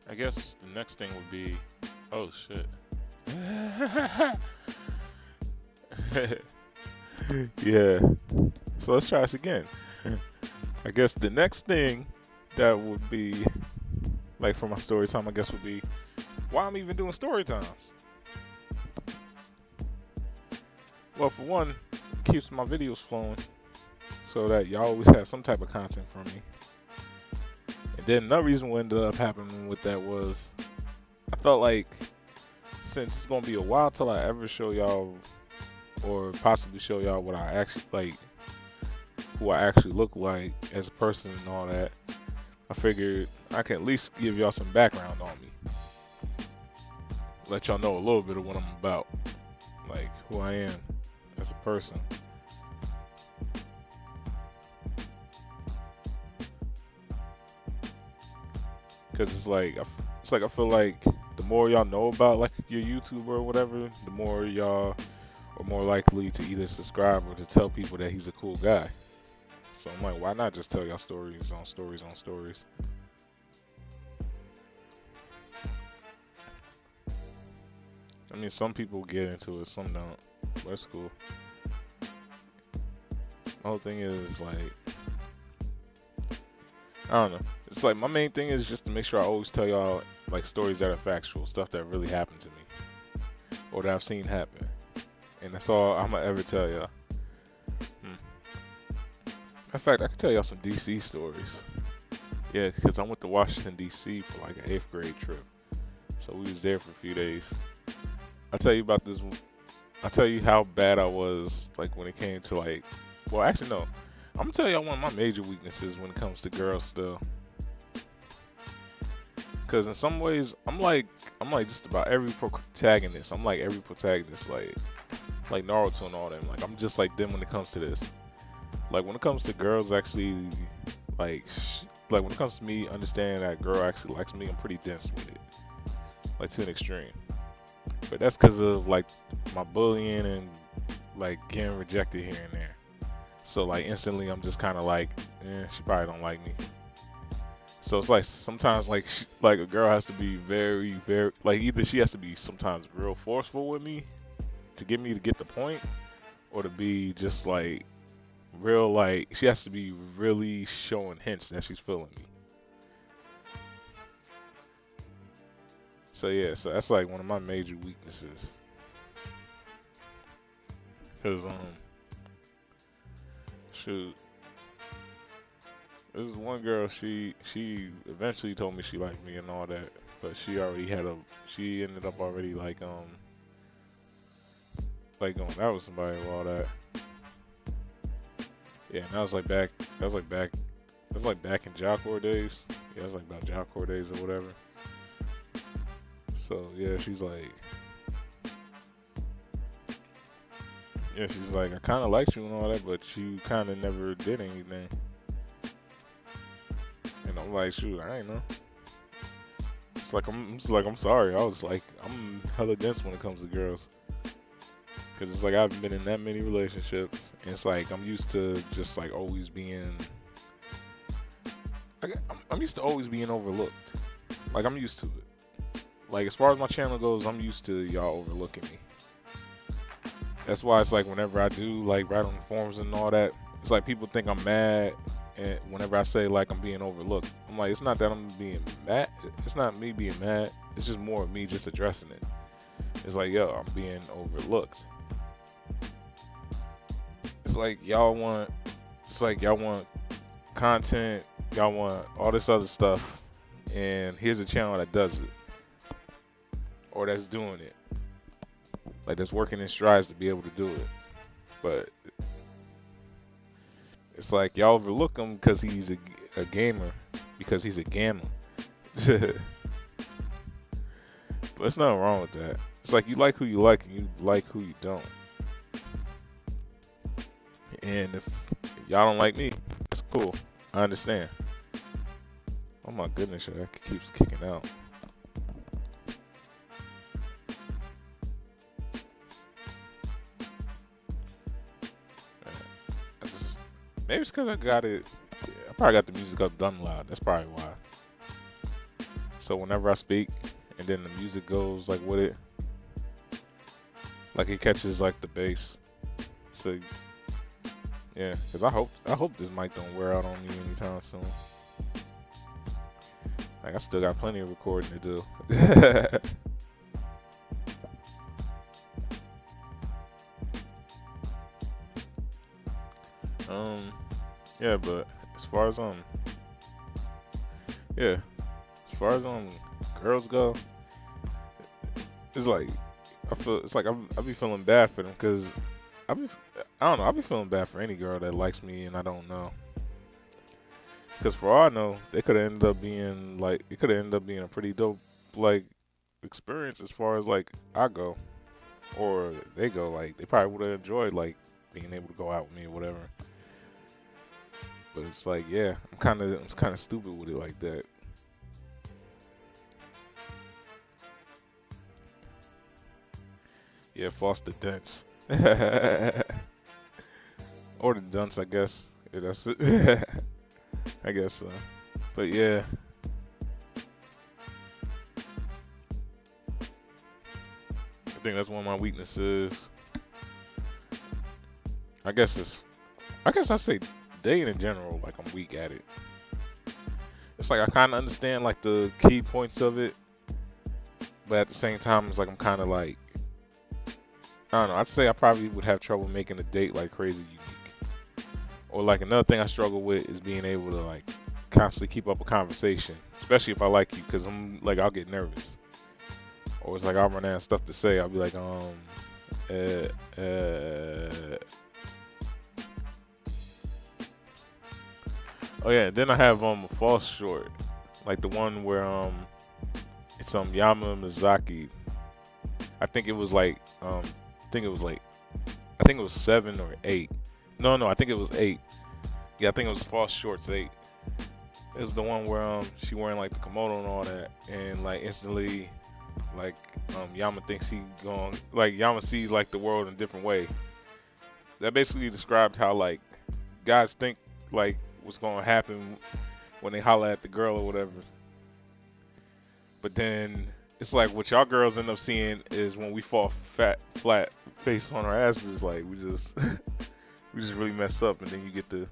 I guess the next thing would be, oh shit. Yeah. So let's try this again. I guess the next thing that would be like for my story time, I guess would be why I'm even doing story times. Well, for one, it keeps my videos flowing so that y'all always have some type of content from me. And then another reason what ended up happening with that was I felt like since it's gonna be a while till I ever show y'all or possibly show y'all what I actually like, who I actually look like as a person and all that, I figured I can at least give y'all some background on me. Let y'all know a little bit of what I'm about, like who I am as a person. Cause it's like I feel like the more y'all know about like your YouTuber or whatever, the more y'all are more likely to either subscribe or to tell people that he's a cool guy. So I'm like, why not just tell y'all stories on stories on stories? I mean, some people get into it, some don't. But it's cool. The whole thing is like, I don't know. It's like my main thing is just to make sure I always tell y'all like stories that are factual, stuff that really happened to me or that I've seen happen, and that's all I'm gonna ever tell y'all. In fact, I can tell y'all some DC stories. Yeah, because I went to Washington DC for like an 8th grade trip, so we was there for a few days. I'll tell you about this. I'll tell you how bad I was like when it came to like. Well, actually no. I'm gonna tell y'all one of my major weaknesses when it comes to girls still. Cause in some ways I'm like just about every protagonist. I'm like every protagonist, like Naruto and all them. Like I'm just like them when it comes to this. Like when it comes to girls actually, like when it comes to me understanding that a girl actually likes me, I'm pretty dense with it, like to an extreme. But that's because of like my bullying and like getting rejected here and there. So like instantly I'm just kind of like, she probably don't like me. So it's like sometimes like like a girl has to be very very like either she has to be sometimes real forceful with me to get me to get the point, or to be just like real like she has to be really showing hints that she's feeling me. So yeah, so that's like one of my major weaknesses. Cause shoot, there was one girl. She eventually told me she liked me and all that, but she ended up already like going out with somebody and all that. Yeah, and that was like back. That was like back. That was like back in Job Corps days. Yeah, it was like about Job Corps days or whatever. So yeah, she's like, I kind of liked you and all that, but you kind of never did anything. And I'm like, shoot, I ain't know. I'm sorry. I was like, I'm hella dense when it comes to girls. Cause it's like I haven't been in that many relationships, and it's like I'm used to just like always being. I'm used to always being overlooked. Like I'm used to it. Like as far as my channel goes, I'm used to y'all overlooking me. That's why it's like whenever I do like write on the forums and all that, it's like people think I'm mad, and whenever I say like I'm being overlooked, I'm like it's not that I'm being mad. It's not me being mad. It's just more of me just addressing it. It's like yo, I'm being overlooked. It's like y'all want content, y'all want all this other stuff, and here's a channel that does it, or that's doing it, like that's working in strides to be able to do it. But it's like y'all overlook him because he's a gamer, because he's a gamer. But there's nothing wrong with that. It's like you like who you like and you like who you don't. And if y'all don't like me, it's cool. I understand. Oh my goodness, that keeps kicking out. Maybe it's because I got it. I probably got the music up dumb loud. That's probably why. So whenever I speak, and then the music goes like with it, like it catches like the bass. So yeah, cause I hope this mic don't wear out on me anytime soon. Like I still got plenty of recording to do. Yeah, but as far as yeah, as far as girls go, it's like I feel it's like I be feeling bad for them because I be I don't know I be feeling bad for any girl that likes me and I don't know. Because for all I know, they could have ended up being like it could have ended up being a pretty dope like experience as far as like I go or they go. Like they probably would have enjoyed like being able to go out with me or whatever. But it's like yeah, I'm kind of stupid with it like that. Yeah, foster dents. Or the dunce, I guess. Yeah, that's it. I guess so. But yeah. I think that's one of my weaknesses. I guess I say dating in general, like I'm weak at it. It's like I kinda understand like the key points of it. But at the same time it's like I'm kinda like I don't know, I'd say I probably would have trouble making a date like crazy unique. Or like another thing I struggle with is being able to like constantly keep up a conversation, especially if I like you, because I'm like I'll get nervous. Or it's like I'll run out of stuff to say. I'll be like, oh yeah, then I have a false short, like the one where it's Yama Mizaki. I think it was like I think it was 7 or 8. No, I think it was 8. Yeah, I think it was false shorts 8. It's the one where she wearing like the kimono and all that, and like instantly, like Yama thinks he going like Yama sees like the world in a different way. That basically described how like guys think like what's gonna happen when they holler at the girl or whatever. But then it's like what y'all girls end up seeing is when we fall flat face on our asses, like we just we just really mess up, and then you get the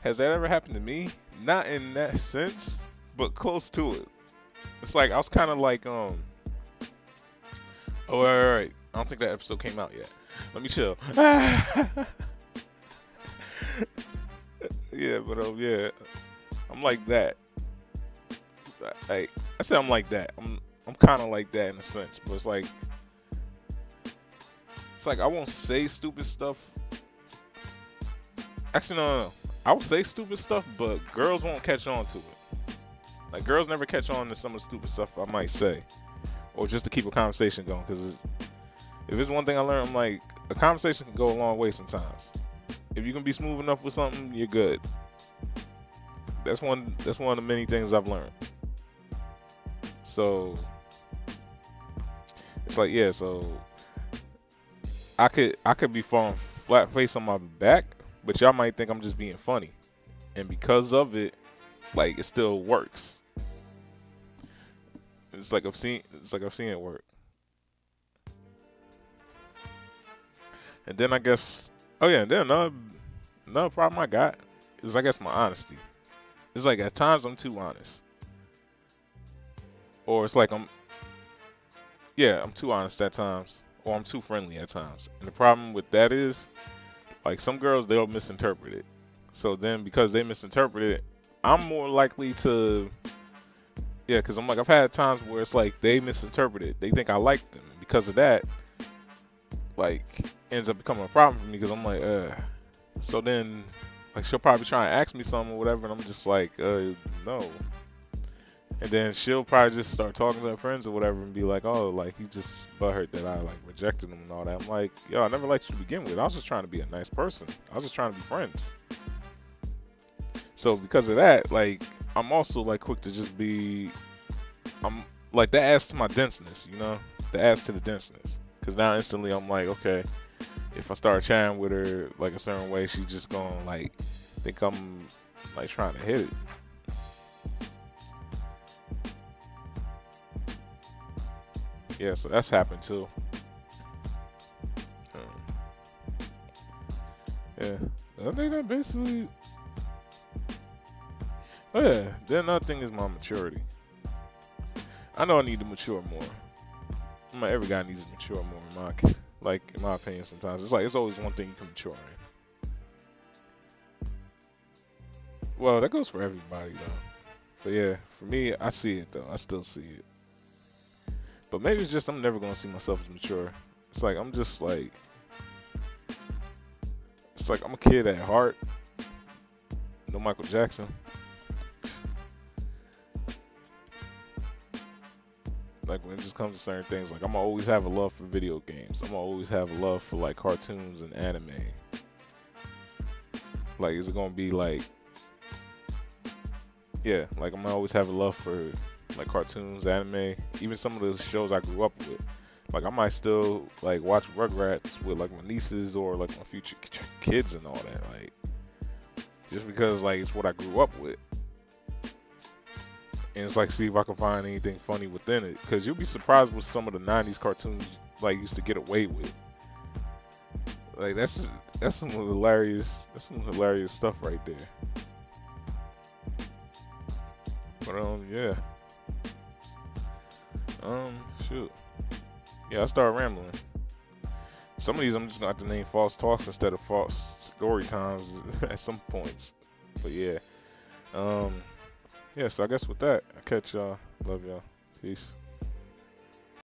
Has that ever happened to me? Not in that sense, but close to it. It's like I was kind of like oh right. I don't think that episode came out yet. Let me chill. Yeah, but yeah, I'm like that. I say I'm like that. I'm kind of like that in a sense, but it's like I won't say stupid stuff. Actually, no. I will say stupid stuff, but girls won't catch on to it. Like girls never catch on to some of the stupid stuff I might say, or just to keep a conversation going. Because if it's one thing I learned, I'm like a conversation can go a long way sometimes. If you can be smooth enough with something, you're good. That's one of the many things I've learned. So it's like yeah, so I could be falling flat face on my back, but y'all might think I'm just being funny, and because of it, like it still works. It's like I've seen it work. And then I guess and then another problem I got is I guess my honesty. It's like at times I'm too honest, or it's like I'm too honest at times, or I'm too friendly at times. And the problem with that is, like some girls, they'll misinterpret it. So then because they misinterpret it, I'm more likely to, because I'm like, I've had times where it's like they misinterpret it. They think I like them. And because of that, like, ends up becoming a problem for me because I'm like, So then, like, she'll probably try and ask me something or whatever, and I'm just like, no. And then she'll probably just start talking to her friends or whatever and be like, oh, like, he just butthurt that I, like, rejected him and all that. I'm like, yo, I never liked you to begin with. I was just trying to be a nice person. I was just trying to be friends. So because of that, like, I'm also, like, quick to just be, I'm, like, that adds to my denseness, you know? That adds to the denseness. Because now instantly I'm like, okay, if I start chatting with her, like, a certain way, she's just gonna, like, think I'm like trying to hit it. Yeah, so that's happened too. Yeah, I think that basically. Oh yeah, then another thing is my maturity. I know I need to mature more. I mean, every guy needs to mature more. In my opinion, sometimes it's like it's always one thing you can mature in. Well, that goes for everybody though. But yeah, for me, I see it though. I still see it. But maybe it's just I'm never gonna see myself as mature. It's like I'm just like it's like I'm a kid at heart. No Michael Jackson. Like when it just comes to certain things, like I'm gonna always have a love for video games. I'm gonna always have a love for like cartoons and anime. Like is it gonna be like yeah, like I'm gonna always have a love for like cartoons, anime, even some of the shows I grew up with. Like I might still like watch Rugrats with like my nieces or like my future kids and all that. Like just because like it's what I grew up with. And it's like see if I can find anything funny within it, because you'll be surprised with some of the '90s cartoons like used to get away with. Like that's some hilarious stuff right there. But yeah, shoot, yeah, I started rambling. Some of these I'm just gonna have to name false talks instead of false story times at some points. But yeah, yeah, so I guess with that, I'll catch y'all. Love y'all. Peace.